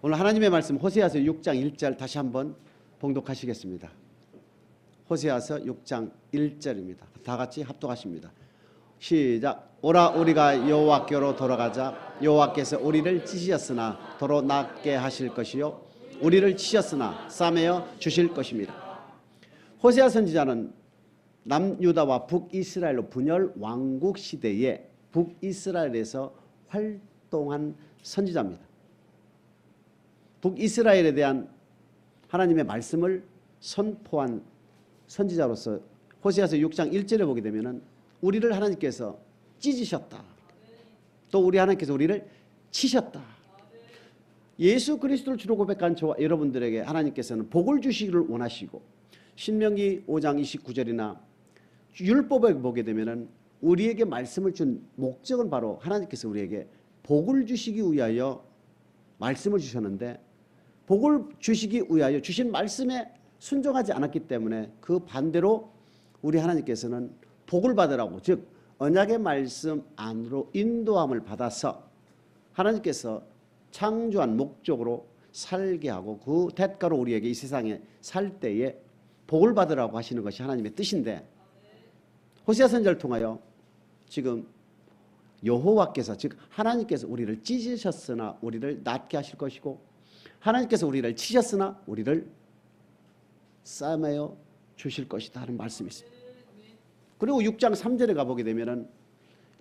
오늘 하나님의 말씀 호세아서 6장 1절 다시 한번 봉독하시겠습니다. 호세아서 6장 1절입니다. 다 같이 합독하십니다. 시작. 오라 우리가 여호와께로 돌아가자. 여호와께서 우리를 찢으셨으나 도로 낫게 하실 것이요 우리를 치셨으나 싸매어 주실 것입니다. 호세아 선지자는 남유다와 북이스라엘로 분열 왕국 시대에 북이스라엘에서 활동한 선지자입니다. 북이스라엘에 대한 하나님의 말씀을 선포한 선지자로서 호세아서 6장 1절에 보게 되면은 우리를 하나님께서 찢으셨다. 또 우리 하나님께서 우리를 치셨다. 예수 그리스도를 주로 고백한 저와 여러분들에게 하나님께서는 복을 주시기를 원하시고 신명기 5장 29절이나 율법을 보게 되면은 우리에게 말씀을 준 목적은 바로 하나님께서 우리에게 복을 주시기 위하여 말씀을 주셨는데 복을 주시기 위하여 주신 말씀에 순종하지 않았기 때문에 그 반대로 우리 하나님께서는 복을 받으라고 즉 언약의 말씀 안으로 인도함을 받아서 하나님께서 창조한 목적으로 살게 하고 그 대가로 우리에게 이 세상에 살 때에 복을 받으라고 하시는 것이 하나님의 뜻인데 호세아 선지자를 통하여 지금 여호와께서 즉 하나님께서 우리를 찢으셨으나 우리를 낫게 하실 것이고 하나님께서 우리를 치셨으나 우리를 싸매어 주실 것이다 하는 말씀이 있습니다. 그리고 6장 3절에 가보게 되면은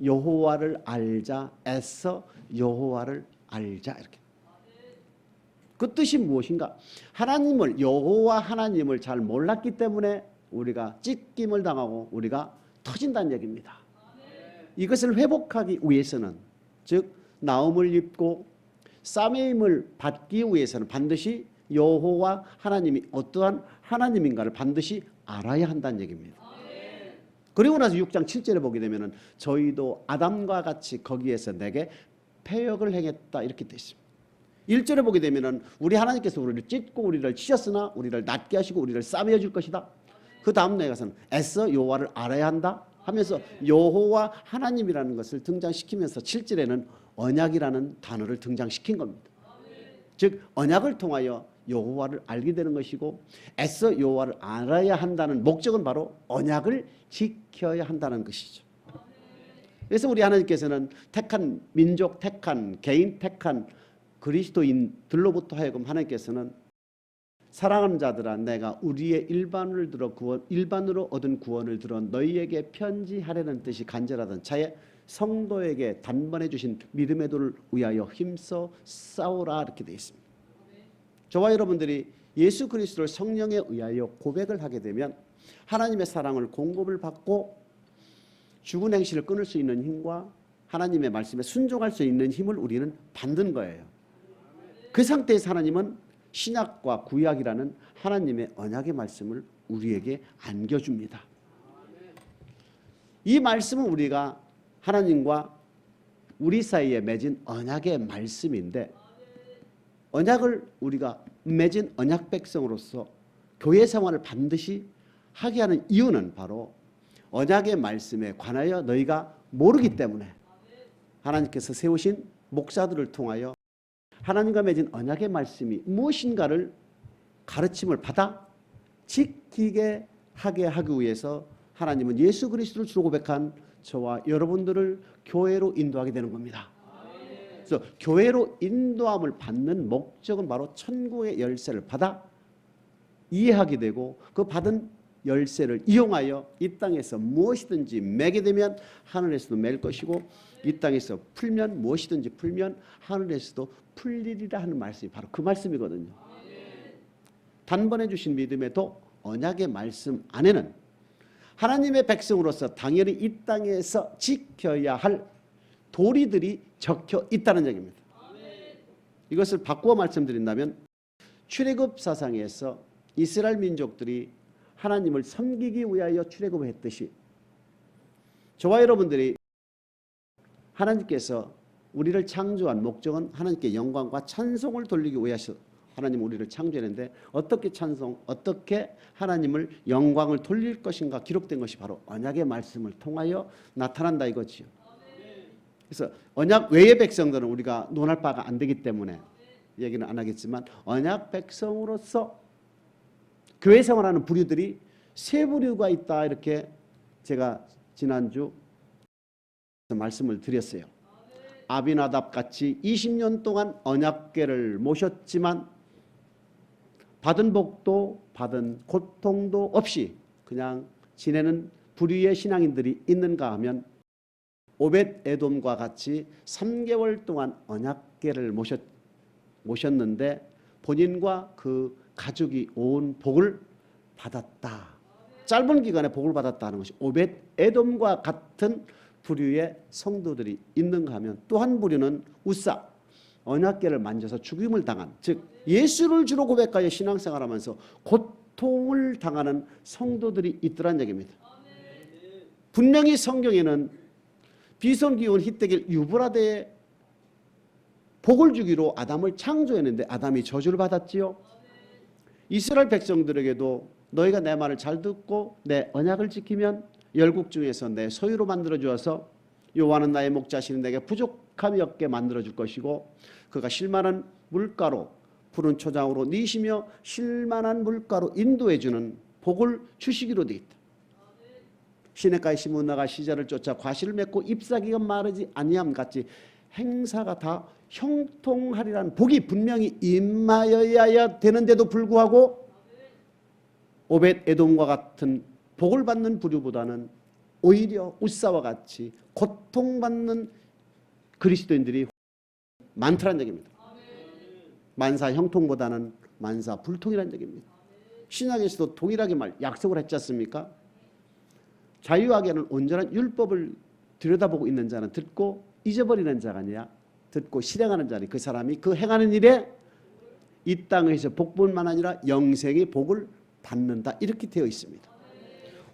여호와를 알자 애써 여호와를 알자 이렇게. 그 뜻이 무엇인가? 하나님을 여호와 하나님을 잘 몰랐기 때문에 우리가 찢김을 당하고 우리가 터진다는 얘기입니다. 이것을 회복하기 위해서는 즉 나음을 입고 싸매임을 받기 위해서는 반드시 여호와 하나님이 어떠한 하나님인가를 반드시 알아야 한다는 얘기입니다. 그리고 나서 6장 7절에 보게 되면은 저희도 아담과 같이 거기에서 내게 패역을 행했다 이렇게 되어 있습니다. 1절에 보게 되면은 우리 하나님께서 우리를 찢고 우리를 치셨으나 우리를 낫게 하시고 우리를 싸매어 줄 것이다. 그 다음 내에 가서는 애써 여호와를 알아야 한다 하면서 여호와 하나님이라는 것을 등장시키면서 7절에는 언약이라는 단어를 등장시킨 겁니다. 즉 언약을 통하여 여호와를 알게 되는 것이고 애써 여호와를 알아야 한다는 목적은 바로 언약을 지켜야 한다는 것이죠. 그래서 우리 하나님께서는 택한 민족, 택한 개인, 택한 그리스도인들로부터 하여금 하나님께서는 사랑하는 자들아 내가 우리의 일반으로 얻은 구원을 들어 너희에게 편지하려는 뜻이 간절하던 차에 성도에게 단번에 주신 믿음의 도를 위하여 힘써 싸우라 이렇게 되어 있습니다. 저와 여러분들이 예수 그리스도를 성령에 의하여 고백을 하게 되면 하나님의 사랑을 공급을 받고 죽은 행실을 끊을 수 있는 힘과 하나님의 말씀에 순종할 수 있는 힘을 우리는 받는 거예요. 그 상태에서 하나님은 신약과 구약이라는 하나님의 언약의 말씀을 우리에게 안겨줍니다. 이 말씀은 우리가 하나님과 우리 사이에 맺은 언약의 말씀인데 언약을 우리가 맺은 언약 백성으로서 교회 생활을 반드시 하게 하는 이유는 바로 언약의 말씀에 관하여 너희가 모르기 때문에 하나님께서 세우신 목사들을 통하여 하나님과 맺은 언약의 말씀이 무엇인가를 가르침을 받아 지키게 하게 하기 위해서 하나님은 예수 그리스도를 주로 고백한 저와 여러분들을 교회로 인도하게 되는 겁니다. 그래서 교회로 인도함을 받는 목적은 바로 천국의 열쇠를 받아 이해하게 되고 그 받은 열쇠를 이용하여 이 땅에서 무엇이든지 매게 되면 하늘에서도 맬 것이고 이 땅에서 풀면 무엇이든지 풀면 하늘에서도 풀리리라 하는 말씀이 바로 그 말씀이거든요. 단번에 주신 믿음에도 언약의 말씀 안에는 하나님의 백성으로서 당연히 이 땅에서 지켜야 할 도리들이 적혀 있다는 얘기입니다. 이것을 바꾸어 말씀드린다면 출애굽 사상에서 이스라엘 민족들이 하나님을 섬기기 위하여 출애굽을 했듯이 저와 여러분들이 하나님께서 우리를 창조한 목적은 하나님께 영광과 찬송을 돌리기 위해서 하나님 우리를 창조했는데 어떻게 찬송, 어떻게 하나님을 영광을 돌릴 것인가 기록된 것이 바로 언약의 말씀을 통하여 나타난다 이거지요. 그래서 언약 외의 백성들은 우리가 논할 바가 안 되기 때문에 얘기는 안 하겠지만 언약 백성으로서 교회 생활하는 부류들이 세 부류가 있다 이렇게 제가 지난주 말씀을 드렸어요. 아비나답 같이 20년 동안 언약궤를 모셨지만 받은 복도 받은 고통도 없이 그냥 지내는 부류의 신앙인들이 있는가 하면 오벳 에돔과 같이 3개월 동안 언약궤를 모셨는데 본인과 그 가족이 온 복을 받았다. 짧은 기간에 복을 받았다는 것이 오벳 에돔과 같은 부류의 성도들이 있는가 하면 또 한 부류는 우사 언약궤를 만져서 죽임을 당한, 즉 예수를 주로 고백하여 신앙생활하면서 고통을 당하는 성도들이 있더란 얘기입니다. 분명히 성경에는 비손기온 히데길 유브라데에 복을 주기로 아담을 창조했는데 아담이 저주를 받았지요. 이스라엘 백성들에게도 너희가 내 말을 잘 듣고 내 언약을 지키면 열국 중에서 내 소유로 만들어 주어서 여호와는 나의 목자시니 내게 부족함이 없게 만들어 줄 것이고 그가 쉴만한 물가로 푸른 초장으로 니시며 쉴만한 물가로 인도해 주는 복을 주시기로 돼 있다. 시냇가에 심은 나가 시자를 쫓아 과실을 맺고 잎사귀가 마르지 아니함 같이 행사가 다 형통하리라는 복이 분명히 임하여야 되는데도 불구하고 오벳 에돔과 같은 복을 받는 부류보다는 오히려 우사와 같이 고통받는 그리스도인들이 많다는 얘기입니다. 만사 형통보다는 만사 불통이라는 얘기입니다. 신약에서도 동일하게 약속을 했지 않습니까? 자유하게는 온전한 율법을 들여다보고 있는 자는 듣고 잊어버리는 자가 아니라 듣고 실행하는 자니 그 사람이 그 행하는 일에 이 땅에서 복뿐만 아니라 영생의 복을 받는다 이렇게 되어 있습니다.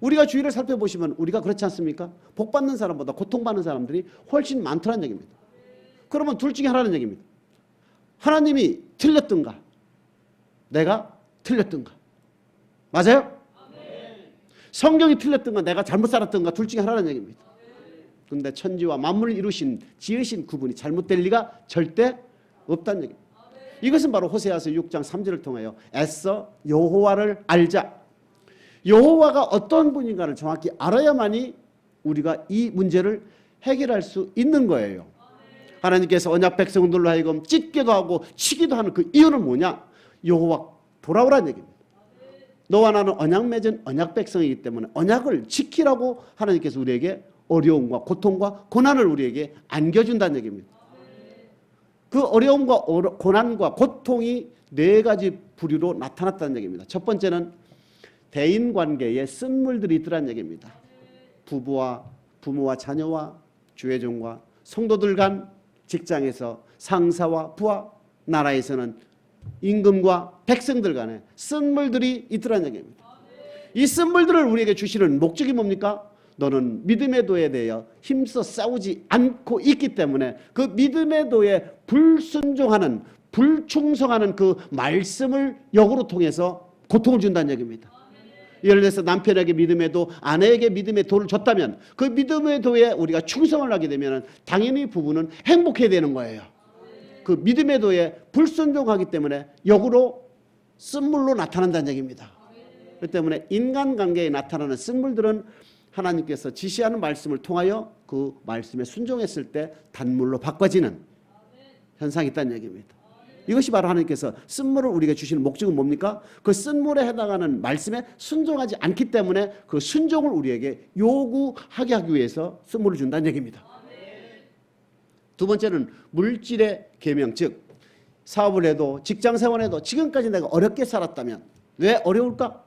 우리가 주위를 살펴보시면 우리가 그렇지 않습니까? 복 받는 사람보다 고통받는 사람들이 훨씬 많다는 얘기입니다. 그러면 둘 중에 하나는 얘기입니다. 하나님이 틀렸던가 내가 틀렸던가 맞아요? 성경이 틀렸던가 내가 잘못 살았던가 둘 중에 하나는 얘기입니다. 그런데 천지와 만물을 이루신 지으신 그분이 잘못될 리가 절대 없다는 얘기입니다. 이것은 바로 호세아서 6장 3절을 통하여 애써 여호와를 알자. 여호와가 어떤 분인가를 정확히 알아야만이 우리가 이 문제를 해결할 수 있는 거예요. 하나님께서 언약 백성들로 하여금 찢기도 하고 치기도 하는 그 이유는 뭐냐? 여호와 돌아오라는 얘기입니다. 너와 나는 언약 맺은 언약 백성이기 때문에 언약을 지키라고 하나님께서 우리에게 어려움과 고통과 고난을 우리에게 안겨준다는 얘기입니다. 그 어려움과 고난과 고통이 네 가지 부류로 나타났다는 얘기입니다. 첫 번째는 대인관계에 쓴물들이 있더라는 얘기입니다. 부모와 자녀와 주회종과 성도들 간 직장에서 상사와 부하, 나라에서는 임금과 백성들 간에 쓴물들이 있더라는 얘기입니다. 이 쓴물들을 우리에게 주시는 목적이 뭡니까? 너는 믿음의 도에 대하여 힘써 싸우지 않고 있기 때문에 그 믿음의 도에 불순종하는 불충성하는 그 말씀을 역으로 통해서 고통을 준다는 얘기입니다. 예를 들어서 남편에게 믿음의 도, 아내에게 믿음의 도를 줬다면 그 믿음의 도에 우리가 충성을 하게 되면 당연히 부부는 행복해야 되는 거예요. 그 믿음의 도에 불순종하기 때문에 역으로 쓴물로 나타난다는 얘기입니다. 그렇기 때문에 인간관계에 나타나는 쓴물들은 하나님께서 지시하는 말씀을 통하여 그 말씀에 순종했을 때 단물로 바꿔지는 현상이 있다는 얘기입니다. 이것이 바로 하나님께서 쓴물을 우리에게 주시는 목적은 뭡니까? 그 쓴물에 해당하는 말씀에 순종하지 않기 때문에 그 순종을 우리에게 요구하게 하기 위해서 쓴물을 준다는 얘기입니다. 두 번째는 물질의 계명, 즉 사업을 해도 직장생활해도 지금까지 내가 어렵게 살았다면 왜 어려울까?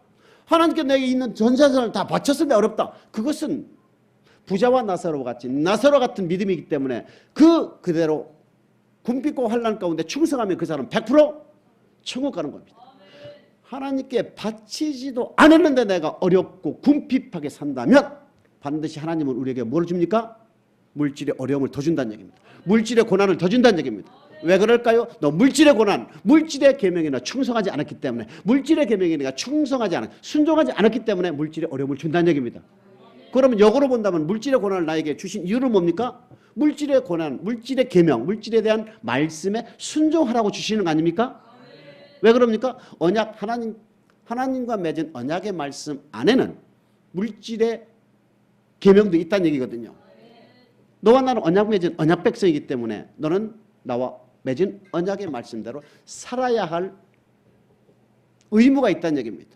하나님께 내게 있는 전 재산을 다 바쳤을 때 어렵다. 그것은 부자와 나사로 같은 믿음이기 때문에 그대로 궁핍과 환난 가운데 충성하면 그 사람은 100% 천국 가는 겁니다. 하나님께 바치지도 않았는데 내가 어렵고 궁핍하게 산다면 반드시 하나님은 우리에게 뭘 줍니까? 물질의 어려움을 더 준다는 얘기입니다. 물질의 고난을 더 준다는 얘기입니다. 왜 그럴까요? 너 물질의 고난, 물질의 계명이나 충성하지 않았기 때문에 물질의 계명이나 순종하지 않았기 때문에 물질의 어려움을 준다는 얘기입니다. 그러면 역으로 본다면 물질의 고난을 나에게 주신 이유는 뭡니까? 물질의 고난, 물질의 계명, 물질에 대한 말씀에 순종하라고 주시는 거 아닙니까? 왜 그럽니까? 언약 하나님과 맺은 언약의 말씀 안에는 물질의 계명도 있다는 얘기거든요. 너와 나는 언약 맺은 언약 백성이기 때문에 너는 나와 맺은 언약의 말씀대로 살아야 할 의무가 있다는 얘기입니다.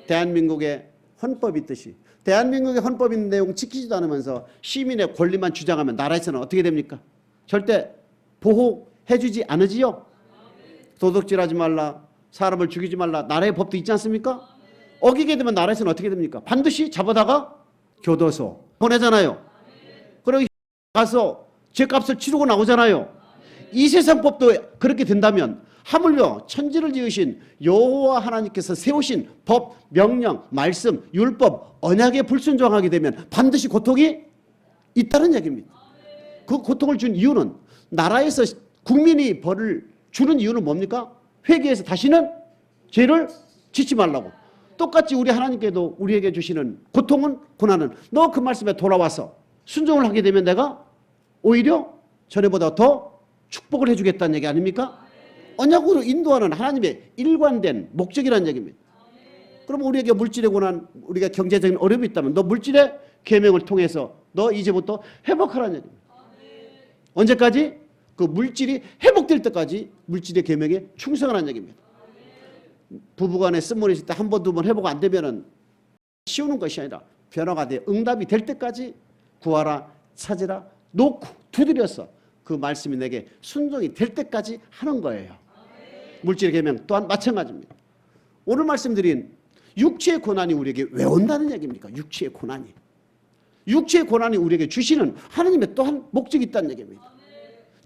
대한민국의 헌법이 있듯이 대한민국의 헌법 있는 내용 지키지도 않으면서 시민의 권리만 주장하면 나라에서는 어떻게 됩니까? 절대 보호해주지 않으지요. 도둑질하지 말라, 사람을 죽이지 말라, 나라의 법도 있지 않습니까? 어기게 되면 나라에서는 어떻게 됩니까? 반드시 잡아다가 교도소 보내잖아요. 그리고 가서 죄값을 치르고 나오잖아요. 이 세상 법도 그렇게 된다면 하물며 천지를 지으신 여호와 하나님께서 세우신 법, 명령, 말씀, 율법, 언약에 불순종하게 되면 반드시 고통이 있다는 얘기입니다. 그 고통을 준 이유는 나라에서 국민이 벌을 주는 이유는 뭡니까? 회개해서 다시는 죄를 짓지 말라고. 똑같이 우리 하나님께도 우리에게 주시는 고통은 고난은 너 그 말씀에 돌아와서 순종을 하게 되면 내가 오히려 전에보다 더 축복을 해주겠다는 얘기 아닙니까? 언약으로 인도하는 하나님의 일관된 목적이라는 얘기입니다. 그럼 우리에게 물질의 고난, 우리가 경제적인 어려움이 있다면 너 물질의 계명을 통해서 너 이제부터 회복하라는 얘기입니다. 언제까지? 그 물질이 회복될 때까지 물질의 계명에 충성하라는 얘기입니다. 부부간에 쓴물이 있을 때 한 번, 두 번 회복 안 되면은 쉬우는 것이 아니라 변화가 돼 응답이 될 때까지 구하라, 찾으라, 놓고 두드려서 그 말씀이 내게 순종이 될 때까지 하는 거예요. 물질의 계명 또한 마찬가지입니다. 오늘 말씀드린 육체의 고난이 우리에게 왜 온다는 얘기입니까? 육체의 고난이. 육체의 고난이 우리에게 주시는 하나님의 또한 목적이 있다는 얘기입니다.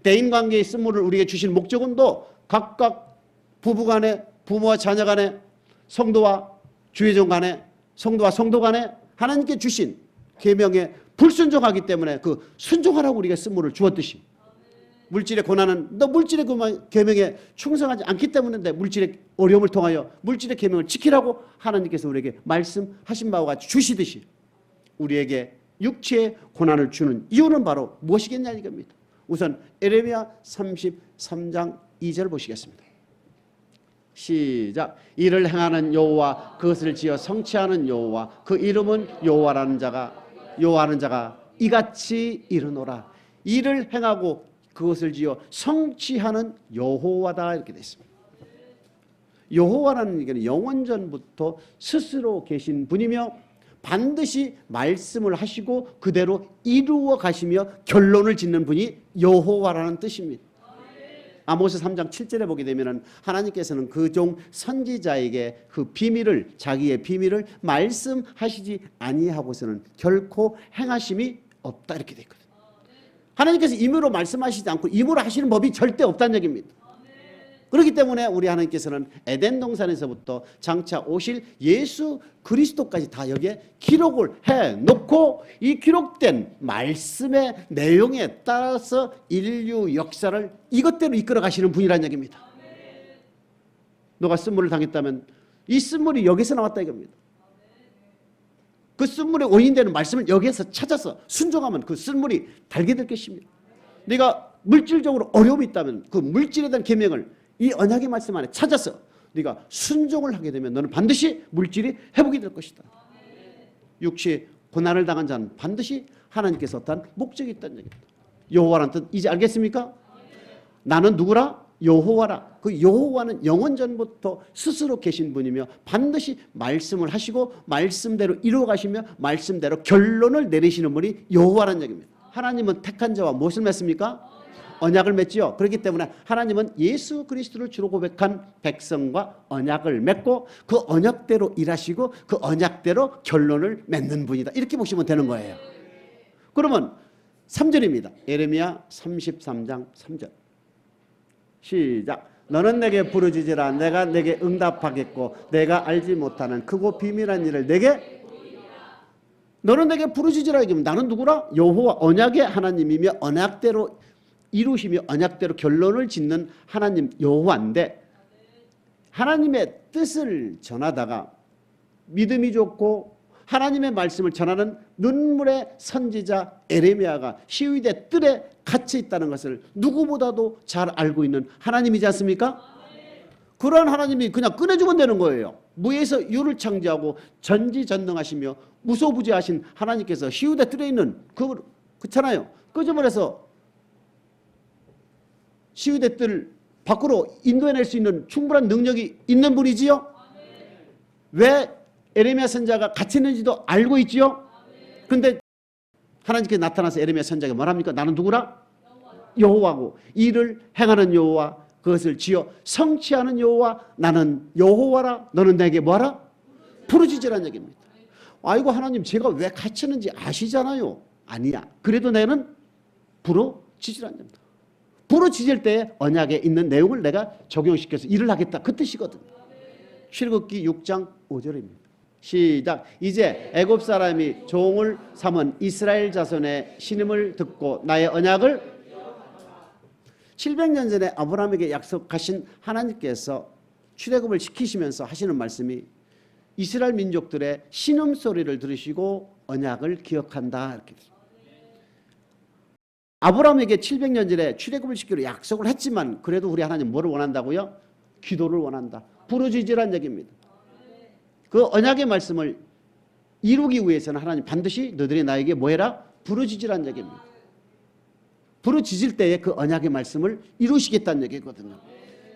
대인관계의 쓴물을 우리에게 주시는 목적은 또 각각 부부간에, 부모와 자녀간에, 성도와 주의종 간에, 성도와 성도 간에 하나님께 주신 계명에 불순종하기 때문에 그 순종하라고 우리가 쓴물을 주었듯이 물질의 고난은 너 물질의 계명에 충성하지 않기 때문에 내 물질의 어려움을 통하여 물질의 계명을 지키라고 하나님께서 우리에게 말씀하신 바와 같이 주시듯이 우리에게 육체의 고난을 주는 이유는 바로 무엇이겠냐 이겁니다. 우선 에레미야 33장 2절 보시겠습니다. 시작. 이를 행하는 여호와 그것을 지어 성취하는 여호와 그 이름은 여호와하는 자가 이같이 이르노라. 이를 행하고 그것을 지어 성취하는 여호와다 이렇게 되어 있습니다. 여호와라는 얘기는 영원전부터 스스로 계신 분이며 반드시 말씀을 하시고 그대로 이루어 가시며 결론을 짓는 분이 여호와라는 뜻입니다. 아모스 3장 7절에 보게 되면 하나님께서는 그 종 선지자에게 그 비밀을 자기의 비밀을 말씀하시지 아니하고서는 결코 행하심이 없다 이렇게 되어 있거든요. 하나님께서 임의로 말씀하시지 않고 임의로 하시는 법이 절대 없다는 얘기입니다. 그렇기 때문에 우리 하나님께서는 에덴 동산에서부터 장차 오실 예수 그리스도까지 다 여기에 기록을 해놓고 이 기록된 말씀의 내용에 따라서 인류 역사를 이것대로 이끌어 가시는 분이라는 얘기입니다. 너가 쓴물을 당했다면 이 쓴물이 여기서 나왔다 이겁니다. 그 쓴물의 원인되는 말씀을 여기에서 찾아서 순종하면 그 쓴물이 달게 될 것입니다. 네가 물질적으로 어려움이 있다면 그 물질에 대한 계명을 이 언약의 말씀 안에 찾아서 네가 순종을 하게 되면 너는 반드시 물질이 회복이 될 것이다. 육체의 고난을 당한 자는 반드시 하나님께서 어떤 목적이 있다는 얘기입니다. 여호와라는 뜻 이제 알겠습니까? 나는 누구라? 여호와라. 그 여호와는 영원전부터 스스로 계신 분이며 반드시 말씀을 하시고 말씀대로 이루어 가시며 말씀대로 결론을 내리시는 분이 여호와라는 얘기입니다. 하나님은 택한 자와 무엇을 맺습니까? 언약을 맺지요. 그렇기 때문에 하나님은 예수 그리스도를 주로 고백한 백성과 언약을 맺고 그 언약대로 일하시고 그 언약대로 결론을 맺는 분이다. 이렇게 보시면 되는 거예요. 그러면 3절입니다. 예레미야 33장 3절. 시작. 너는 내게 부르짖으라. 내가 내게 응답하겠고 내가 알지 못하는 크고 비밀한 일을 내게 너는 내게 부르짖으라. 이기면 나는 누구라? 여호와 언약의 하나님이며 언약대로 이루시며 언약대로 결론을 짓는 하나님 여호와인데 하나님의 뜻을 전하다가 믿음이 좋고 하나님의 말씀을 전하는 눈물의 선지자 에레미야가 시위대 뜰에 갇혀 있다는 것을 누구보다도 잘 알고 있는 하나님이지 않습니까? 그러한 하나님이 그냥 꺼내주면 되는 거예요. 무에서 유를 창조하고 전지전능하시며 무소부지하신 하나님께서 시위대 뜰에 있는 그렇잖아요. 끄집어내서 시위대 뜰 밖으로 인도해낼 수 있는 충분한 능력이 있는 분이지요. 왜 에레미야 선지자가 갇혀 있는지도 알고 있지요. 그런데 하나님께 나타나서 에레미야 선지자가 뭐랍니까? 나는 누구라? 여호와고 이를 행하는 여호와 그것을 지어 성취하는 여호와 나는 여호와라. 너는 내게 뭐하라? 부르짖으라는 얘기입니다. 아이고 하나님 제가 왜 갇혔는지 아시잖아요. 아니야. 그래도 나는 부르짖으라는 겁니다. 부르짖을 때에 언약에 있는 내용을 내가 적용시켜서 일을 하겠다. 그 뜻이거든요. 출애굽기 6장 5절입니다. 시작. 이제 애굽 사람이 종을 삼은 이스라엘 자손의 신임을 듣고 나의 언약을 700년 전에 아브라함에게 약속하신 하나님께서 출애굽을 시키시면서 하시는 말씀이 이스라엘 민족들의 신음소리를 들으시고 언약을 기억한다. 이렇게. 아브라함에게 700년 전에 출애굽을 시키기로 약속을 했지만 그래도 우리 하나님 뭐를 원한다고요? 기도를 원한다. 부르짖으란 얘기입니다. 그 언약의 말씀을 이루기 위해서는 하나님 반드시 너희들이 나에게 뭐해라? 부르짖으란 얘기입니다. 부르짖을 때에 그 언약의 말씀을 이루시겠다는 얘기거든요.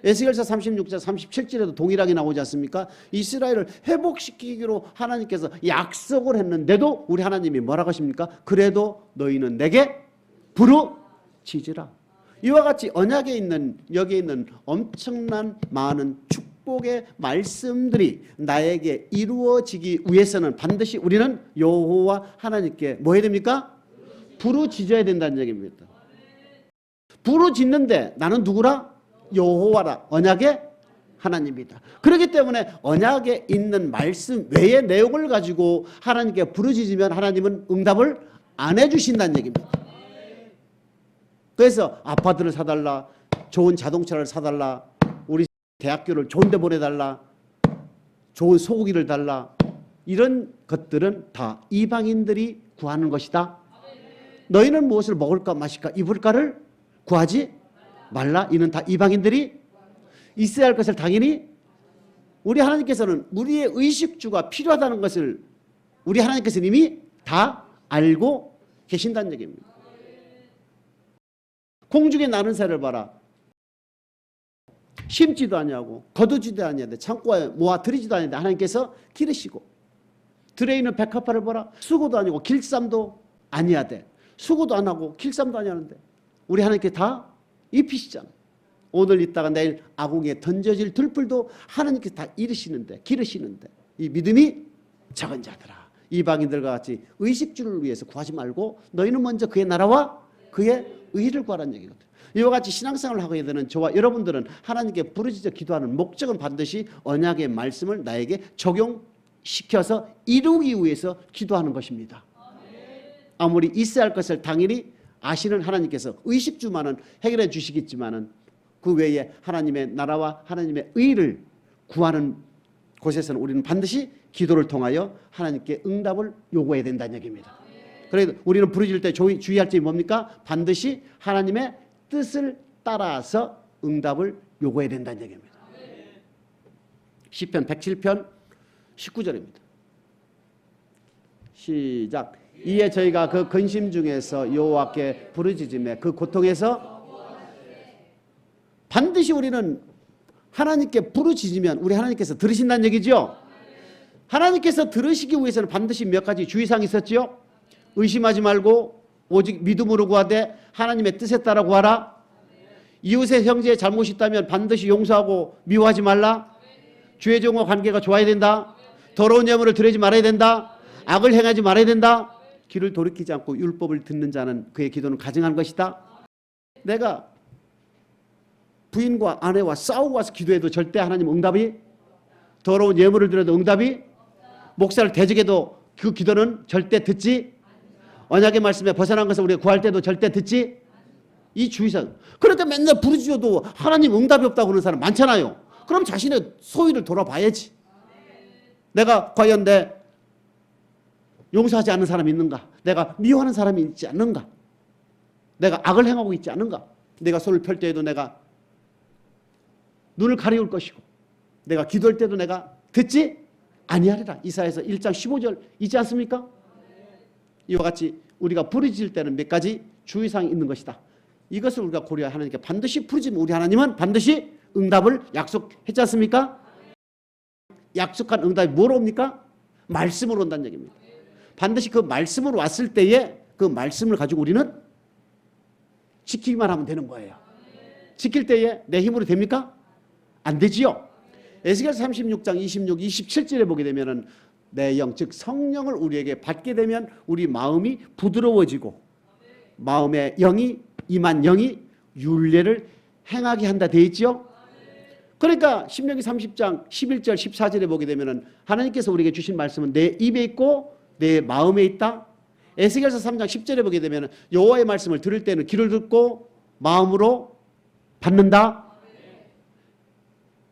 에스겔서 36장 37절에도 동일하게 나오지 않습니까? 이스라엘을 회복시키기로 하나님께서 약속을 했는데도 우리 하나님이 뭐라고 하십니까? 그래도 너희는 내게 부르짖으라. 이와 같이 언약에 있는 여기에 있는 엄청난 많은 축복의 말씀들이 나에게 이루어지기 위해서는 반드시 우리는 여호와 하나님께 뭐 해야 됩니까? 부르짖어야 된다는 얘기입니다. 부르짖는데 나는 누구라? 여호와라. 언약의 하나님이다. 그렇기 때문에 언약에 있는 말씀 외의 내용을 가지고 하나님께 부르짖으면 하나님은 응답을 안 해주신다는 얘기입니다. 그래서 아파트를 사달라, 좋은 자동차를 사달라, 우리 대학교를 좋은 데 보내달라, 좋은 소고기를 달라, 이런 것들은 다 이방인들이 구하는 것이다. 너희는 무엇을 먹을까 마실까 입을까를 구하지 말라. 이는 다 이방인들이 있어야 할 것을 당연히 우리 하나님께서는 우리의 의식주가 필요하다는 것을 우리 하나님께서는 이미 다 알고 계신다는 얘기입니다. 공중에 나는 새를 봐라. 심지도 아니하고 거두지도 아니하는데 창고에 모아 들이지도 아니하는데 하나님께서 기르시고 들에 있는 백합화를 봐라. 수고도 아니고 길쌈도 아니하되 수고도 안 하고 길쌈도 아니하는데 우리 하나님께 다 입히시잖아요. 오늘 있다가 내일 아궁이에 던져질 들풀도 하나님께 다 이르시는데 기르시는데 이 믿음이 작은 자들아 이방인들과 같이 의식주를 위해서 구하지 말고 너희는 먼저 그의 나라와 그의 의를 구하라는 얘기거든요. 이와 같이 신앙생활을 하게 되는 저와 여러분들은 하나님께 부르짖어 기도하는 목적은 반드시 언약의 말씀을 나에게 적용시켜서 이루기 위해서 기도하는 것입니다. 아무리 있어야 할 것을 당연히 아시는 하나님께서 의식주만은 해결해 주시겠지만은 그 외에 하나님의 나라와 하나님의 의를 구하는 곳에서는 우리는 반드시 기도를 통하여 하나님께 응답을 요구해야 된다는 얘기입니다. 그래서 우리는 부르짖을 때 주의할 점이 뭡니까? 반드시 하나님의 뜻을 따라서 응답을 요구해야 된다는 얘기입니다. 시편 107편 19절입니다. 시작. 이에 저희가 그 근심 중에서 여호와께 부르짖으며 그 고통에서 반드시 우리는 하나님께 부르짖으면 우리 하나님께서 들으신다는 얘기죠. 하나님께서 들으시기 위해서는 반드시 몇 가지 주의사항이 있었죠. 의심하지 말고 오직 믿음으로 구하되 하나님의 뜻에 따라 구하라. 이웃의 형제의 잘못이 있다면 반드시 용서하고 미워하지 말라. 주의 종과 관계가 좋아야 된다. 더러운 예물을 드리지 말아야 된다. 악을 행하지 말아야 된다. 귀를 돌이키지 않고 율법을 듣는 자는 그의 기도는 가증한 것이다. 내가 부인과 아내와 싸우고 와서 기도해도 절대 하나님 응답이, 더러운 예물을 드려도 응답이, 목사를 대적해도 그 기도는 절대 듣지, 언약의 말씀에 벗어난 것을 우리가 구할 때도 절대 듣지. 이 주의사항. 그러니까 맨날 부르짖어도 하나님 응답이 없다고 그러는 사람 많잖아요. 그럼 자신의 소위를 돌아봐야지. 내가 과연 내 용서하지 않는 사람이 있는가? 내가 미워하는 사람이 있지 않는가? 내가 악을 행하고 있지 않는가? 내가 손을 펼 때에도 내가 눈을 가리울 것이고 내가 기도할 때도 내가 듣지 아니하리라. 이사야서 1장 15절 있지 않습니까? 이와 같이 우리가 부르짖을 때는 몇 가지 주의사항이 있는 것이다. 이것을 우리가 고려해 하나님께 반드시 부르짖으면 우리 하나님은 반드시 응답을 약속했지 않습니까? 약속한 응답이 뭐로 옵니까? 말씀으로 온다는 얘기입니다. 반드시 그 말씀으로 왔을 때에 그 말씀을 가지고 우리는 지키기만 하면 되는 거예요. 지킬 때에 내 힘으로 됩니까? 안 되지요. 에스겔서 36장 26, 27절에 보게 되면은 내 영, 즉 성령을 우리에게 받게 되면 우리 마음이 부드러워지고 마음의 영이 임한 영이 율례를 행하게 한다 되어 있죠. 그러니까 신명기 30장 11절 14절에 보게 되면은 하나님께서 우리에게 주신 말씀은 내 입에 있고 내 마음에 있다. 에스겔서 3장 10절에 보게 되면은 여호와의 말씀을 들을 때는 귀를 듣고 마음으로 받는다.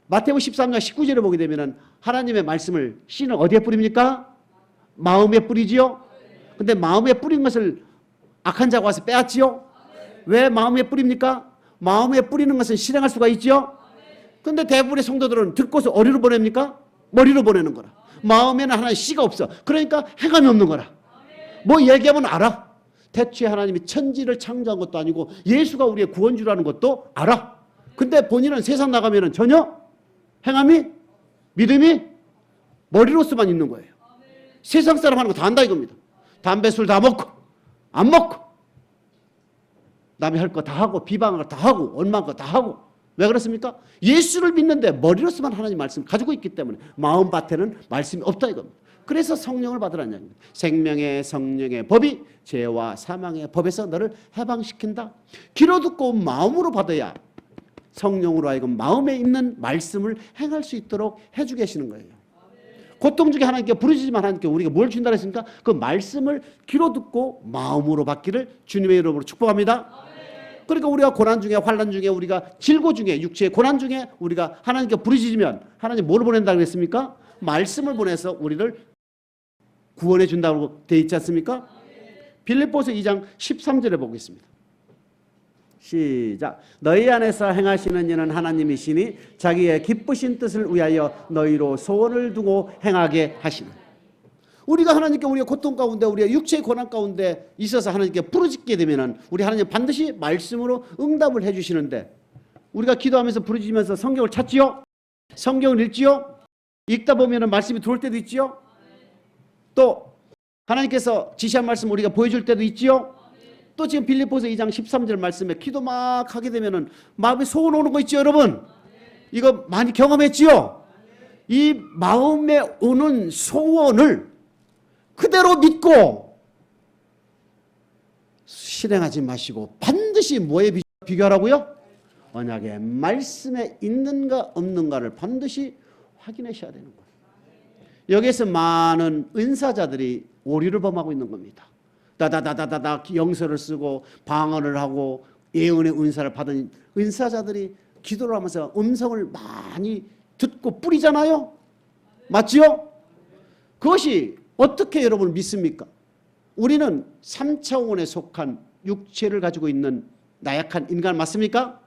마태복음 13장 19절에 보게 되면은 하나님의 말씀을 씨는 어디에 뿌립니까? 마음에 뿌리지요. 근데 마음에 뿌린 것을 악한 자가 와서 빼앗지요. 왜 마음에 뿌립니까? 마음에 뿌리는 것은 실행할 수가 있죠. 근데 대부분의 성도들은 듣고서 어디로 보냅니까? 머리로 보내는 거라. 마음에는 하나의 씨가 없어. 그러니까 행함이 없는 거라. 뭐 얘기하면 알아. 대체 하나님이 천지를 창조한 것도 아니고 예수가 우리의 구원주라는 것도 알아. 근데 본인은 세상 나가면 전혀 행함이 믿음이 머리로서만 있는 거예요. 세상 사람 하는 거 다 안다 이겁니다. 담배 술 다 먹고 안 먹고 남이 할 거 다 하고 비방을 다 하고 원망한 거 다 하고 왜 그렇습니까? 예수를 믿는데 머리로서만 하나님 말씀 가지고 있기 때문에 마음밭에는 말씀이 없다 이겁니다. 그래서 성령을 받으라는 얘기입니다. 생명의 성령의 법이 죄와 사망의 법에서 너를 해방시킨다. 귀로 듣고 마음으로 받아야 성령으로 하여금 마음에 있는 말씀을 행할 수 있도록 해주고 계시는 거예요. 고통 중에 하나님께 부르짖으면 하나님께 우리가 뭘 준다 했습니까? 그 말씀을 귀로 듣고 마음으로 받기를 주님의 이름으로 축복합니다. 그러니까 우리가 고난 중에 환난 중에 우리가 질고 중에 육체의 고난 중에 우리가 하나님께 부르짖으면 하나님 뭘 보낸다고 했습니까? 말씀을 보내서 우리를 구원해 준다고 되어 있지 않습니까? 빌립보서 2장 13절에 보겠습니다. 시작. 너희 안에서 행하시는 이는 하나님이시니 자기의 기쁘신 뜻을 위하여 너희로 소원을 두고 행하게 하시는. 우리가 하나님께 우리의 고통 가운데 우리의 육체의 고난 가운데 있어서 하나님께 부르짖게 되면은 우리 하나님 반드시 말씀으로 응답을 해주시는데 우리가 기도하면서 부르짖으면서 성경을 찾지요. 성경을 읽지요. 읽다 보면은 말씀이 들어올 때도 있지요. 또 하나님께서 지시한 말씀 우리가 보여줄 때도 있지요. 또 지금 빌립보서 2장 13절 말씀에 기도 막 하게 되면은 마음에 소원 오는 거 있죠, 여러분. 이거 많이 경험했지요. 이 마음에 오는 소원을 그대로 믿고 실행하지 마시고 반드시 뭐에 비교하라고요? 언약의 말씀에 있는가 없는가를 반드시 확인하셔야 되는 거예요. 여기에서 많은 은사자들이 오류를 범하고 있는 겁니다. 다다다다다다 영서를 쓰고 방언을 하고 예언의 은사를 받은 은사자들이 기도를 하면서 음성을 많이 듣고 뿌리잖아요. 맞지요? 그것이 어떻게 여러분 믿습니까? 우리는 3차원에 속한 육체를 가지고 있는 나약한 인간 맞습니까?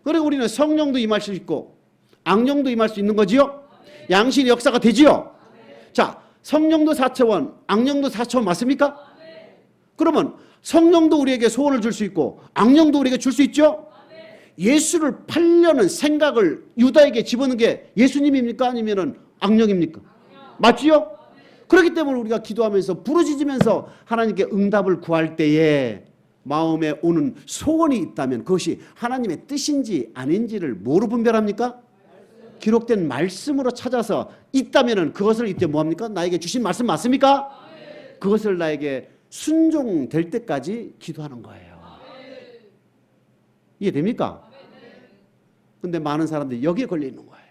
그리고 우리는 성령도 임할 수 있고 악령도 임할 수 있는 거지요? 양신의 역사가 되지요? 자, 성령도 4차원, 악령도 4차원 맞습니까? 그러면 성령도 우리에게 소원을 줄 수 있고 악령도 우리에게 줄 수 있죠? 예수를 팔려는 생각을 유다에게 집어넣은 게 예수님입니까? 아니면 악령입니까? 맞지요? 그렇기 때문에 우리가 기도하면서 부르짖으면서 하나님께 응답을 구할 때에 마음에 오는 소원이 있다면 그것이 하나님의 뜻인지 아닌지를 뭐로 분별합니까? 기록된 말씀으로 찾아서 있다면 그것을 이때 뭐합니까? 나에게 주신 말씀 맞습니까? 그것을 나에게 순종될 때까지 기도하는 거예요. 이해됩니까? 근데 많은 사람들이 여기에 걸려 있는 거예요.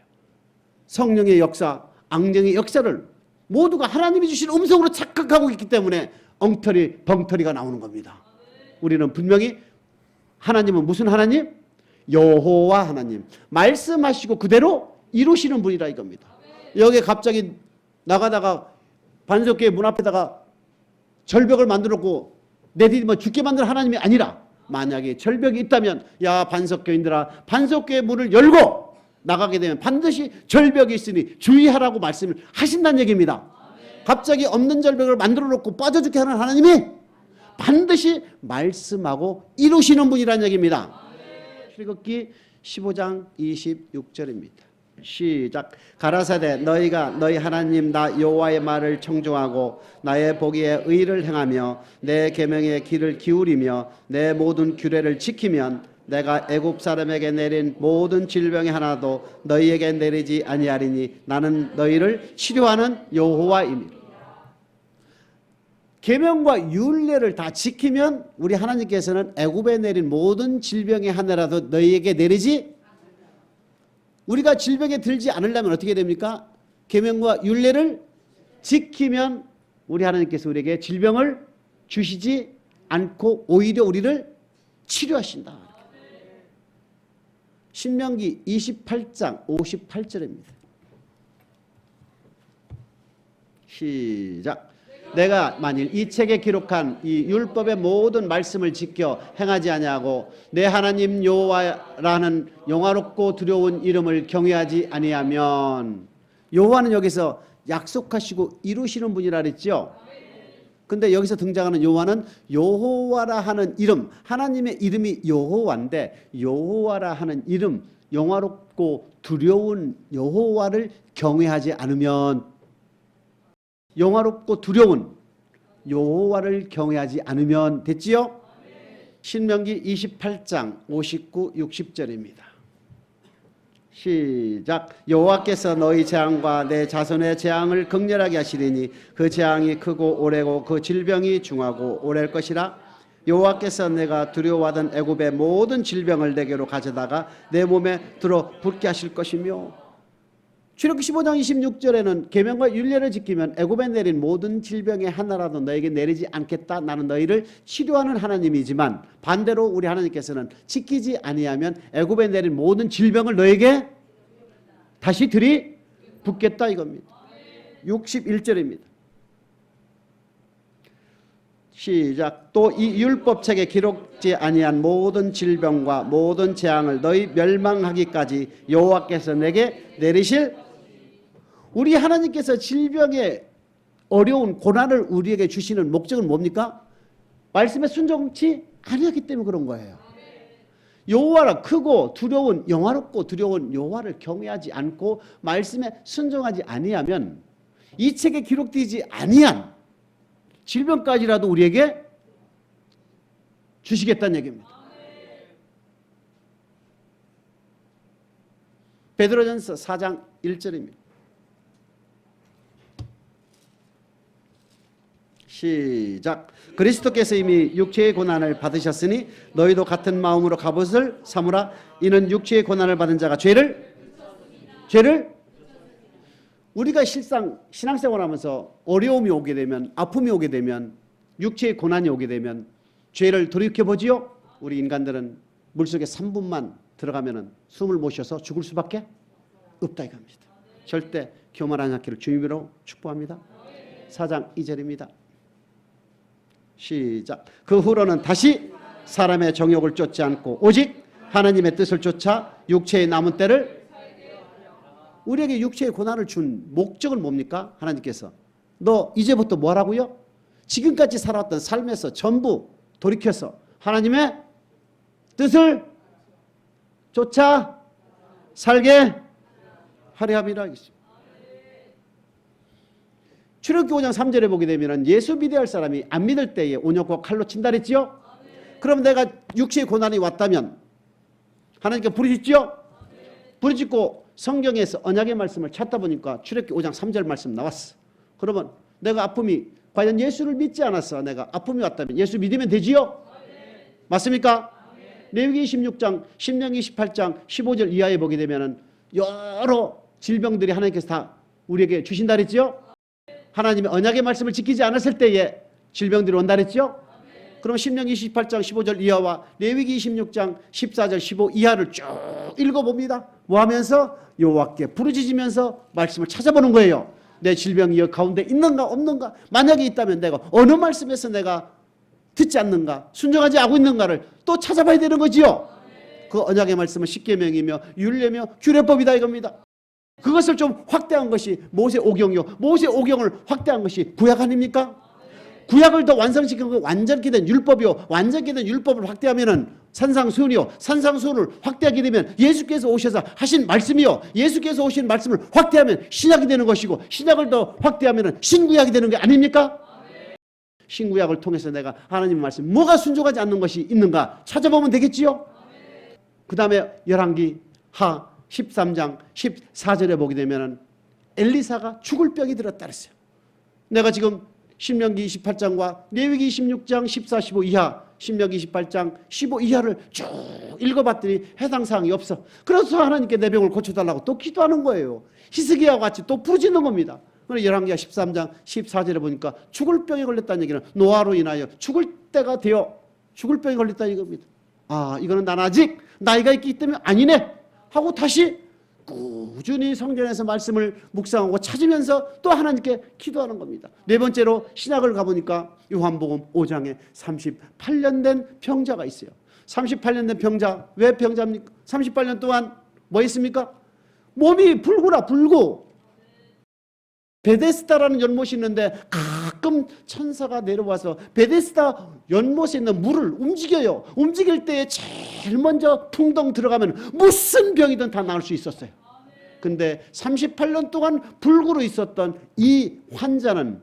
성령의 역사, 악령의 역사를 모두가 하나님이 주신 음성으로 착각하고 있기 때문에 벙터리가 나오는 겁니다. 우리는 분명히 하나님은 무슨 하나님? 여호와 하나님. 말씀하시고 그대로 이루시는 분이라 이겁니다. 여기에 갑자기 나가다가 반석교회 문 앞에다가 절벽을 만들었고 내디 뭐 죽게 만든 하나님이 아니라 만약에 절벽이 있다면 야 반석교인들아 반석교의 문을 열고 나가게 되면 반드시 절벽이 있으니 주의하라고 말씀을 하신다는 얘기입니다. 갑자기 없는 절벽을 만들어 놓고 빠져 죽게 하는 하나님이 반드시 말씀하고 이루시는 분이라는 얘기입니다. 출애굽기 15장 26절입니다. 시작. 가라사대 너희가 너희 하나님 나 여호와의 말을 청종하고 나의 보기에 의를 행하며 내 계명의 귀를 기울이며 내 모든 규례를 지키면 내가 애굽 사람에게 내린 모든 질병의 하나도 너희에게 내리지 아니하리니 나는 너희를 치료하는 여호와이니라. 계명과 율례를 다 지키면 우리 하나님께서는 애굽에 내린 모든 질병의 하나라도 너희에게 내리지, 우리가 질병에 들지 않으려면 어떻게 됩니까? 계명과 율례를 지키면 우리 하나님께서 우리에게 질병을 주시지 않고 오히려 우리를 치료하신다. 신명기 28장 58절입니다. 시작. 내가 만일 이 책에 기록한 이 율법의 모든 말씀을 지켜 행하지 아니하고 내 하나님 여호와라는 영화롭고 두려운 이름을 경외하지 아니하면, 여호와는 여기서 약속하시고 이루시는 분이라 그랬죠. 근데 여기서 등장하는 여호와는 여호와라 하는 이름, 하나님의 이름이 여호와인데 여호와라 하는 이름, 영화롭고 두려운 여호와를 경외하지 않으면, 영화롭고 두려운 여호와를 경외하지 않으면 됐지요? 신명기 28장 59, 60절입니다. 시작. 여호와께서 너희 재앙과 내 자손의 재앙을 극렬하게 하시리니 그 재앙이 크고 오래고 그 질병이 중하고 오래일 것이라. 여호와께서 내가 두려워하던 애굽의 모든 질병을 내게로 가져다가 내 몸에 들어 붙게 하실 것이며. 출애굽기 15장 26절에는 계명과 율례를 지키면 애굽에 내린 모든 질병의 하나라도 너에게 내리지 않겠다. 나는 너희를 치료하는 하나님이지만 반대로 우리 하나님께서는 지키지 아니하면 애굽에 내린 모든 질병을 너에게 다시 들이붓겠다 이겁니다. 61절입니다. 시작. 또 이 율법책에 기록지 아니한 모든 질병과 모든 재앙을 너희 멸망하기까지 여호와께서 내게 내리실. 우리 하나님께서 질병의 어려운 고난을 우리에게 주시는 목적은 뭡니까? 말씀에 순종치 아니하기 때문에 그런 거예요. 여호와라 크고 두려운, 영화롭고 두려운 여호와를 경외하지 않고 말씀에 순종하지 아니하면 이 책에 기록되지 아니한 질병까지라도 우리에게 주시겠다는 얘기입니다. 베드로전서 4장 1절입니다. 시작. 그리스도께서 이미 육체의 고난을 받으셨으니 너희도 같은 마음으로 갑옷을 삼으라. 이는 육체의 고난을 받은 자가 죄를 우리가 실상 신앙생활하면서 어려움이 오게 되면, 아픔이 오게 되면, 육체의 고난이 오게 되면 죄를 돌이켜보지요. 우리 인간들은 물속에 3분만 들어가면 숨을 못 쉬어서 죽을 수밖에 없다 이겁니다. 절대 교만하지 않기를 주님으로 축복합니다. 4장 2절입니다. 시작. 그 후로는 다시 사람의 정욕을 쫓지 않고 오직 하나님의 뜻을 쫓아 육체의 남은 때를. 우리에게 육체의 고난을 준 목적은 뭡니까? 하나님께서 너 이제부터 뭐 하라고요? 지금까지 살아왔던 삶에서 전부 돌이켜서 하나님의 뜻을 쫓아 살게 하려 함이라. 출애굽기 5장 3절에 보게 되면 예수 믿어야 할 사람이 안 믿을 때에 온역과 칼로 친다 그랬지요? 그럼 내가 육체의 고난이 왔다면 하나님께 부르짖지요? 부르짖고 성경에서 언약의 말씀을 찾다 보니까 출애굽기 5장 3절 말씀 나왔어. 그러면 내가 아픔이, 과연 예수를 믿지 않아서 내가 아픔이 왔다면 예수 믿으면 되지요? 맞습니까? 레위기 26장, 신명기 28장 15절 이하에 보게 되면 여러 질병들이 하나님께서 다 우리에게 주신다 그랬지요? 하나님의 언약의 말씀을 지키지 않았을 때에 질병들이 온다 그랬죠? 그럼 신명기 28장 15절 이하와 레위기 26장 14절 15 이하를 쭉 읽어봅니다. 뭐 하면서? 여호와께 부르짖으면서 말씀을 찾아보는 거예요. 내 질병이 여 가운데 있는가 없는가, 만약에 있다면 내가 어느 말씀에서 내가 듣지 않는가, 순종하지 않고 있는가를 또 찾아봐야 되는 거지요. 그 언약의 말씀은 십계명이며 율례며 규례법이다 이겁니다. 그것을 좀 확대한 것이 모세오경이요, 모세오경을 확대한 것이 구약 아닙니까? 구약을 더 완성시킨 거 완전히 된 율법이요, 완전히 된 율법을 확대하면은 산상수훈이요, 산상수훈을 확대하게 되면 예수께서 오셔서 하신 말씀이요, 예수께서 오신 말씀을 확대하면 신약이 되는 것이고, 신약을 더 확대하면 신구약이 되는 게 아닙니까? 신구약을 통해서 내가 하나님의 말씀 뭐가 순종하지 않는 것이 있는가 찾아보면 되겠지요. 그 다음에 열왕기 하 13장 14절에 보게 되면 엘리사가 죽을 병이 들었다 그랬어요. 내가 지금 신명기 28장과 레위기 26장 14, 15 이하, 신명기 28장 15 이하를 쭉 읽어봤더니 해당 사항이 없어. 그래서 하나님께 내 병을 고쳐달라고 또 기도하는 거예요. 히스기야와 같이 또 부르짖는 겁니다. 열왕기하 13장 14절에 보니까 죽을 병에 걸렸다는 얘기는 노화로 인하여 죽을 때가 되어 죽을 병에 걸렸다는 이겁니다. 아, 이거는 난 아직 나이가 있기 때문에 아니네 하고 다시 꾸준히 성전에서 말씀을 묵상하고 찾으면서 또 하나님께 기도하는 겁니다. 네 번째로 신약을 가보니까 요한복음 5장에 38년 된 병자가 있어요. 38년 된 병자, 왜 병자입니까? 38년 동안 뭐 했습니까? 몸이 불구라 불구. 베데스다라는 연못이 있는데 가끔 천사가 내려와서 베데스다 연못에 있는 물을 움직여요. 움직일 때 제일 먼저 풍덩 들어가면 무슨 병이든 다 나을 수 있었어요. 근데 38년 동안 불구로 있었던 이 환자는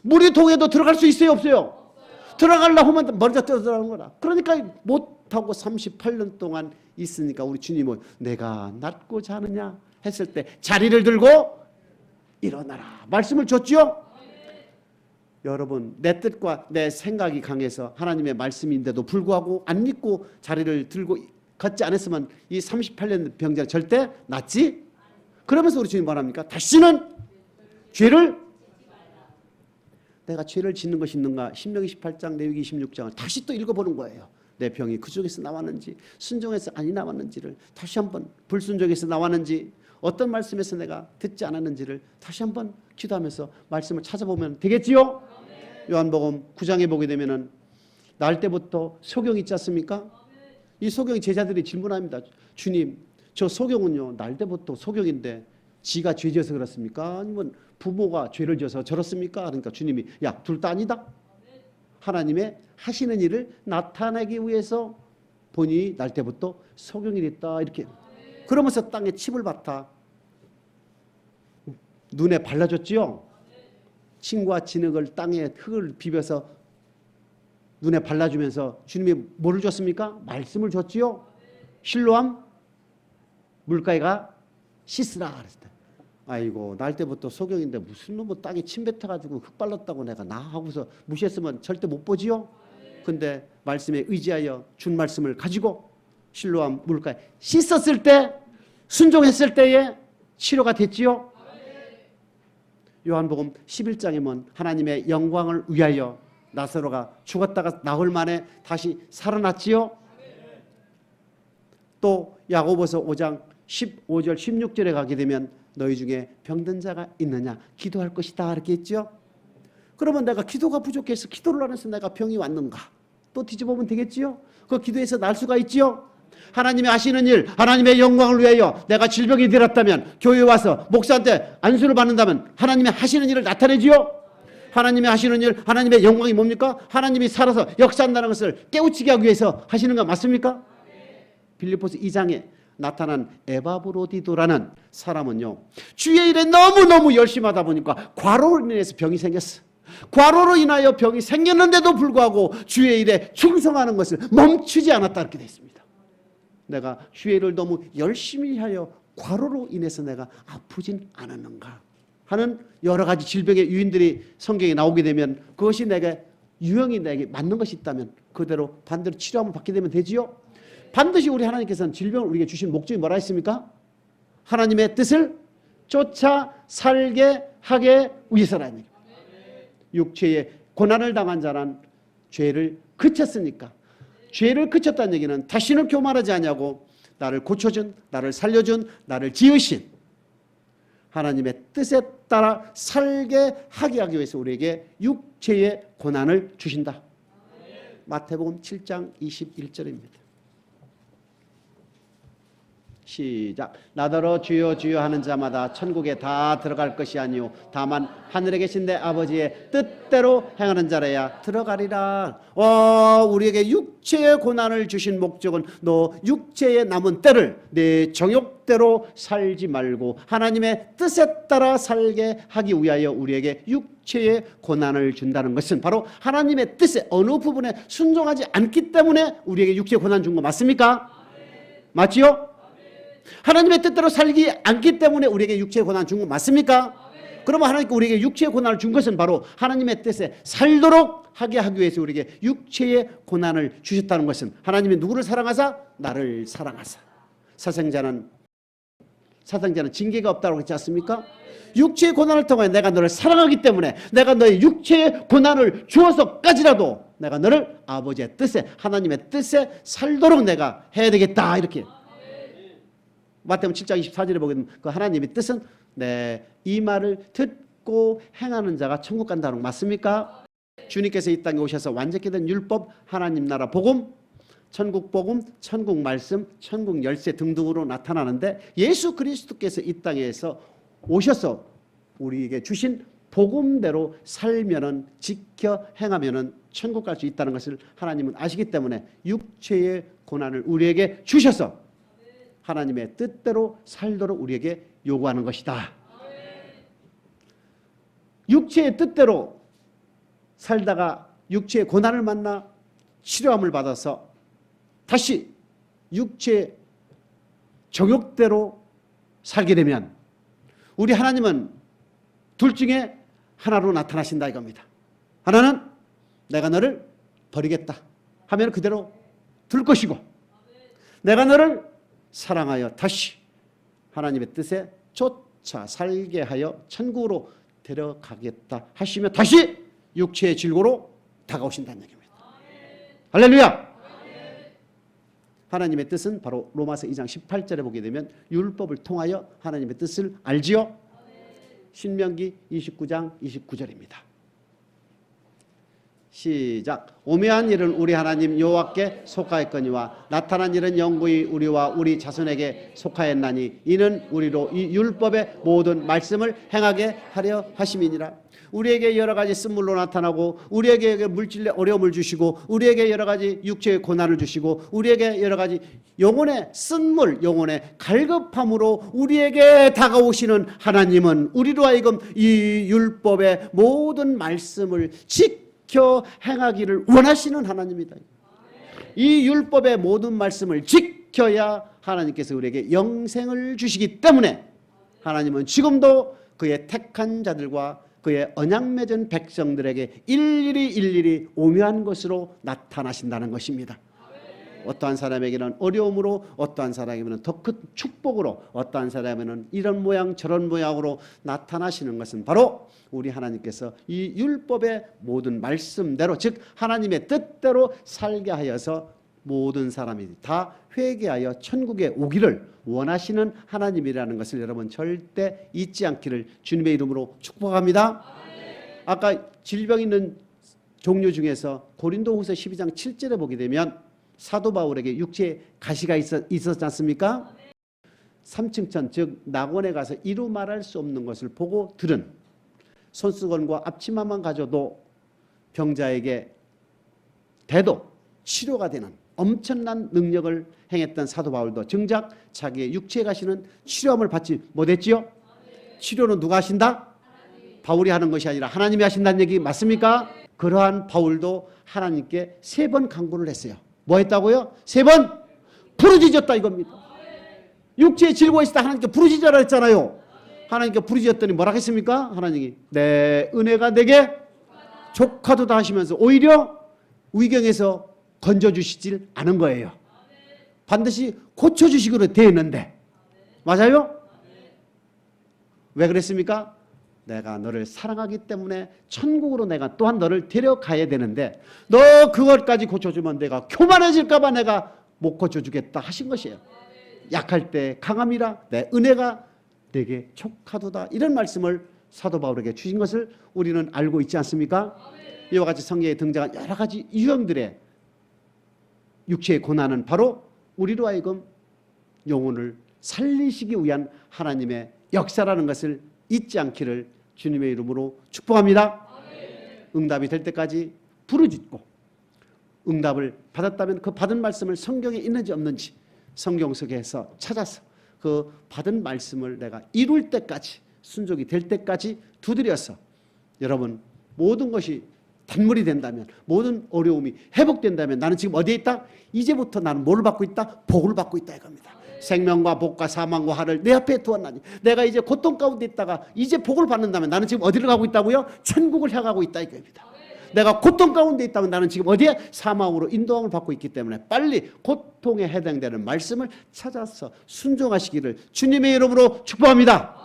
물이 동해도 들어갈 수 있어요, 없어요? 들어가려고 하면 먼저 들어가는 거라. 그러니까 못하고 38년 동안 있으니까 우리 주님은 내가 낫고자 하느냐 했을 때 자리를 들고 일어나라 말씀을 줬죠. 여러분, 내 뜻과 내 생각이 강해서 하나님의 말씀인데도 불구하고 안 믿고 자리를 들고 걷지 않았으면 이 38년 병자는 절대 낫지. 그러면서 우리 주님 뭐랍니까? 다시는 죄를, 내가 죄를 짓는 것이 있는가? 신명기 18장 레위기 26장을 다시 또 읽어보는 거예요. 내 병이 그쪽에서 나왔는지 순종에서 아니 나왔는지를 다시 한번, 불순종에서 나왔는지 어떤 말씀에서 내가 듣지 않았는지를 다시 한번 기도하면서 말씀을 찾아보면 되겠지요. 요한복음 9장에 보게 되면은 날 때부터 소경이 있지 않습니까? 이 소경이 제자들이 질문합니다. 주님, 저 소경은요 날 때부터 소경인데 지가 죄 지어서 그렇습니까? 아니면 부모가 죄를 지어서 저렇습니까? 그러니까 주님이 야, 둘 다 아니다. 하나님의 하시는 일을 나타내기 위해서 본인이 날 때부터 소경이 됐다 이렇게. 그러면서 땅에 침을 뱉어 눈에 발라줬지요. 침과 진흙을 땅에 흙을 비벼서 눈에 발라주면서 주님이 뭐를 줬습니까? 말씀을 줬지요. 실로암 물가에 가 씻으라 그랬어요. 아이고, 날 때부터 소경인데 무슨 놈의 땅에 침 뱉어가지고 흙 발랐다고 내가 나 하고서 무시했으면 절대 못 보지요. 근데 말씀에 의지하여 준 말씀을 가지고 실로암 물가에 씻었을 때, 순종했을 때에 치료가 됐지요. 요한복음 11장에 보면 하나님의 영광을 위하여 나사로가 죽었다가 나흘 만에 다시 살아났지요. 또 야고보서 5장 15절 16절에 가게 되면 너희 중에 병든 자가 있느냐 기도할 것이다 이렇게 했죠. 그러면 내가 기도가 부족해서 기도를 안 해서 내가 병이 왔는가 또 뒤져보면 되겠지요. 그 기도에서 날 수가 있지요. 하나님이 하시는 일, 하나님의 영광을 위하여 내가 질병이 들었다면 교회에 와서 목사한테 안수를 받는다면 하나님이 하시는 일을 나타내지요. 하나님이 하시는 일, 하나님의 영광이 뭡니까? 하나님이 살아서 역사한다는 것을 깨우치게 하기 위해서 하시는 거 맞습니까? 빌립보서 2장에 나타난 에바브로디도라는 사람은요, 주의 일에 너무너무 열심히 하다 보니까 과로로 인해서 병이 생겼어. 과로로 인하여 병이 생겼는데도 불구하고 주의 일에 충성하는 것을 멈추지 않았다 이렇게 되어 있습니다. 내가 주의 일을 너무 열심히 하여 과로로 인해서 내가 아프진 않았는가 하는 여러 가지 질병의 유인들이 성경에 나오게 되면 그것이 내게 유형이 내게 맞는 것이 있다면 그대로 반대로 치료함을 받게 되면 되지요. 반드시 우리 하나님께서는 질병을 우리에게 주신 목적이 뭐라 했습니까? 하나님의 뜻을 쫓아 살게 하게 위해서라는 얘기입니다. 육체의 고난을 당한 자는 죄를 그쳤으니까, 죄를 그쳤다는 얘기는 다시는 교만하지 않냐고 나를 고쳐준, 나를 살려준, 나를 지으신 하나님의 뜻에 따라 살게 하기 위해서 우리에게 육체의 고난을 주신다. 마태복음 7장 21절입니다. 시작. 나더러 주여 주여 하는 자마다 천국에 다 들어갈 것이 아니요 다만 하늘에 계신 내 아버지의 뜻대로 행하는 자라야 들어가리라. 우리에게 육체의 고난을 주신 목적은 너 육체의 남은 때를 내 정욕대로 살지 말고 하나님의 뜻에 따라 살게 하기 위하여 우리에게 육체의 고난을 준다는 것은 바로 하나님의 뜻에 어느 부분에 순종하지 않기 때문에 우리에게 육체의 고난 준 거 맞습니까? 맞지요? 하나님의 뜻대로 살기 않기 때문에 우리에게 육체의 고난을 준 거 맞습니까? 그러면 하나님께 우리에게 육체의 고난을 준 것은 바로 하나님의 뜻에 살도록 하게 하기 위해서 우리에게 육체의 고난을 주셨다는 것은 하나님이 누구를 사랑하사? 나를 사랑하사. 사상자는 징계가 없다고 했지 않습니까? 육체의 고난을 통해 내가 너를 사랑하기 때문에 내가 너의 육체의 고난을 주어서까지라도 내가 너를 아버지의 뜻에 하나님의 뜻에 살도록 내가 해야 되겠다 이렇게. 마태복음 7장 24절에 보게 되면 그 하나님의 뜻은 이 말을 듣고 행하는 자가 천국 간다는 거 맞습니까? 주님께서 이 땅에 오셔서 완전히 된 율법, 하나님 나라 복음, 천국 복음, 천국 말씀, 천국 열쇠 등등으로 나타나는데 예수 그리스도께서 이 땅에서 오셔서 우리에게 주신 복음대로 살면은 지켜 행하면은 천국 갈 수 있다는 것을 하나님은 아시기 때문에 육체의 고난을 우리에게 주셔서 하나님의 뜻대로 살도록 우리에게 요구하는 것이다. 육체의 뜻대로 살다가 육체의 고난을 만나 치료함을 받아서 다시 육체의 정욕대로 살게 되면 우리 하나님은 둘 중에 하나로 나타나신다 이겁니다. 하나는 내가 너를 버리겠다 하면 그대로 둘 것이고 내가 너를 사랑하여 다시 하나님의 뜻에 쫓아 살게 하여 천국으로 데려가겠다 하시며 다시 육체의 질고로 다가오신다는 얘기입니다. 할렐루야! 하나님의 뜻은 바로 로마서 2장 18절에 보게 되면 율법을 통하여 하나님의 뜻을 알지요? 신명기 29장 29절입니다. 시작. 오묘한 일은 우리 하나님 여호와께 속하였거니와 나타난 일은 영구히 우리와 우리 자손에게 속하였나니 이는 우리로 이 율법의 모든 말씀을 행하게 하려 하심이니라. 우리에게 여러 가지 쓴물로 나타나고 우리에게 물질의 어려움을 주시고 우리에게 여러 가지 육체의 고난을 주시고 우리에게 여러 가지 영혼의 쓴물, 영혼의 갈급함으로 우리에게 다가오시는 하나님은 우리로 하여금 이 율법의 모든 말씀을 지켜 행하기를 원하시는 하나님이다. 이 율법의 모든 말씀을 지켜야 하나님께서 우리에게 영생을 주시기 때문에 하나님은 지금도 그의 택한 자들과 그의 언약 맺은 백성들에게 일일이 오묘한 것으로 나타나신다는 것입니다. 어떠한 사람에게는 어려움으로, 어떠한 사람에게는 더 큰 축복으로, 어떠한 사람에게는 이런 모양 저런 모양으로 나타나시는 것은 바로 우리 하나님께서 이 율법의 모든 말씀대로, 즉 하나님의 뜻대로 살게 하여서 모든 사람이 다 회개하여 천국에 오기를 원하시는 하나님이라는 것을 여러분 절대 잊지 않기를 주님의 이름으로 축복합니다. 아까 질병 있는 종류 중에서 고린도후서 12장 7절에 보게 되면 사도 바울에게 육체에 가시가 있었지 않습니까? 3층천 즉 낙원에 가서 이루 말할 수 없는 것을 보고 들은 손수건과 앞치마만 가져도 병자에게 대도 치료가 되는 엄청난 능력을 행했던 사도 바울도 정작 자기의 육체에 가시는 치료함을 받지 못했지요? 치료는 누가 하신다? 바울이 하는 것이 아니라 하나님이 하신다는 얘기 맞습니까? 그러한 바울도 하나님께 3번 간구를 했어요. 뭐 했다고요? 3번 부르짖었다 이겁니다. 육체에 질고 있을 때 하나님께 부르짖으라 했잖아요. 하나님께 부르짖었더니 뭐라 했습니까? 하나님이 내 은혜가 내게 족하도다 하시면서 오히려 위경에서 건져주시질 않은 거예요. 반드시 고쳐주시기로 되어 있는데 맞아요? 왜 그랬습니까? 내가 너를 사랑하기 때문에 천국으로 내가 또한 너를 데려가야 되는데 너 그것까지 고쳐주면 내가 교만해질까 봐 내가 못 고쳐주겠다 하신 것이에요. 약할 때 강함이라 내 은혜가 내게 촉하도다 이런 말씀을 사도 바울에게 주신 것을 우리는 알고 있지 않습니까? 이와 같이 성경에 등장한 여러 가지 유형들의 육체의 고난은 바로 우리로 하여금 영혼을 살리시기 위한 하나님의 역사라는 것을 잊지 않기를 주님의 이름으로 축복합니다. 응답이 될 때까지 부르짖고 응답을 받았다면 그 받은 말씀을 성경에 있는지 없는지 성경 속에서 찾아서 그 받은 말씀을 내가 이룰 때까지 순종이 될 때까지 두드려서 여러분 모든 것이 단물이 된다면 모든 어려움이 회복된다면 나는 지금 어디에 있다? 이제부터 나는 뭘 받고 있다? 복을 받고 있다 이겁니다. 생명과 복과 사망과 화를 내 앞에 두었나니 내가 이제 고통 가운데 있다가 이제 복을 받는다면 나는 지금 어디를 가고 있다고요? 천국을 향하고 있다 이겁니다. 내가 고통 가운데 있다면 나는 지금 어디에? 사망으로 인도함을 받고 있기 때문에 빨리 고통에 해당되는 말씀을 찾아서 순종하시기를 주님의 이름으로 축복합니다.